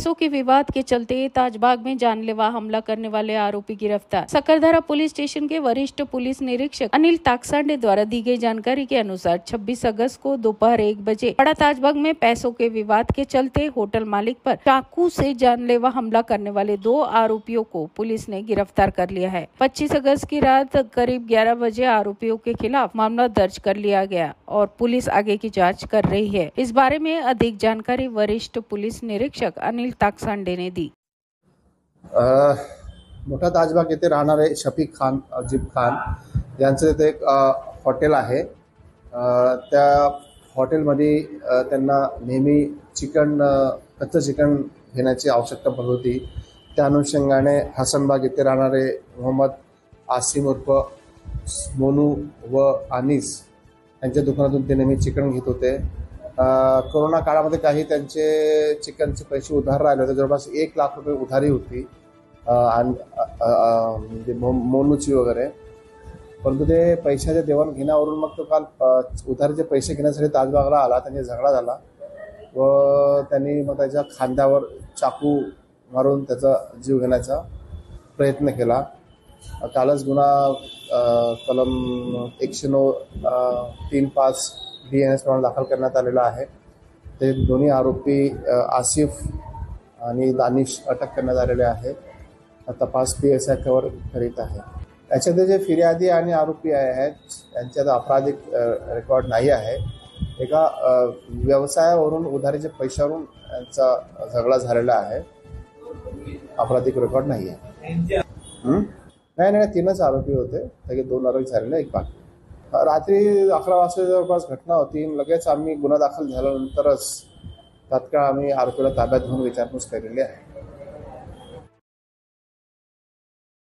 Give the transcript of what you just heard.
पैसों के विवाद के चलते ताजबाग में जानलेवा हमला करने वाले आरोपी गिरफ्तार। सकरधरा पुलिस स्टेशन के वरिष्ठ पुलिस निरीक्षक अनिल ताकसांडे द्वारा दी गई जानकारी के अनुसार 26 अगस्त को दोपहर 1 बजे बड़ा ताजबाग में पैसों के विवाद के चलते होटल मालिक पर चाकू से जानलेवा हमला करने वाले 2 आरोपियों को पुलिस ने गिरफ्तार कर लिया है। 25 अगस्त की रात करीब 11 बजे आरोपियों के खिलाफ मामला दर्ज कर लिया गया और पुलिस आगे की जांच कर रही है। इस बारे में अधिक जानकारी वरिष्ठ पुलिस निरीक्षक अनिल ताकसांडे ने दी। मोठा ताजबाग येथे राहणारे शफीक खान अजीब खान यांचं तिथे एक हॉटेल आहे। त्या हॉटेलमध्ये त्यांना नेहमी कच्चं चिकन घेण्याची आवश्यकता पडत होती। त्या अनुषंगाने हसनबाग येथे राहणारे मोहम्मद आसिम उर्फ मोनू व अनीस यांच्या दुकानातून ते नेहमी चिकन घेत होते। कोरोना काळामध्ये काही त्यांचे चिकनचे पैसे उधार राहिले होते, जवळपास 1 लाख रुपये उधारी होती म्हणजे मोनूची वगैरे। परंतु ते पैशाच्या देवाणघेण्यावरून मग तो काल उधारीचे पैसे घेण्यासाठी ताजबागला आला। त्यांनी झगडा झाला व त्यांनी मग त्याच्या खांद्यावर चाकू मारून त्याचा जीव घेण्याचा प्रयत्न केला। कालच गुन्हा कलम 109 3-5 BNS प्रमाणे दाखल करण्यात आलेला आहे। ते दोन्ही आरोपी आसिफ आणि दानिश अटक करण्यात आलेले आहे। तपास PSI कव्हर करीत आहे। याच्यामध्ये जे फिर्यादी आणि आरोपी आहेत त्यांच्यात आपराधिक रेकॉर्ड नाही आहे। एका व्यवसायावरून उधारीच्या पैशावरून यांचा झगडा झालेला आहे, आपराधिक रेकॉर्ड नाही आहे। नाही 3च आरोपी होते, त्याचे 2 आरोपी झालेले, 1 बाकी। रात्री 11 वाजता जवळपास घटना होती। लगेच आम्ही गुन्हा दाखल झाल्यानंतरच तात्काळ आम्ही आरोपीला ताब्यात घेऊन विचारपूस केलेली आहे।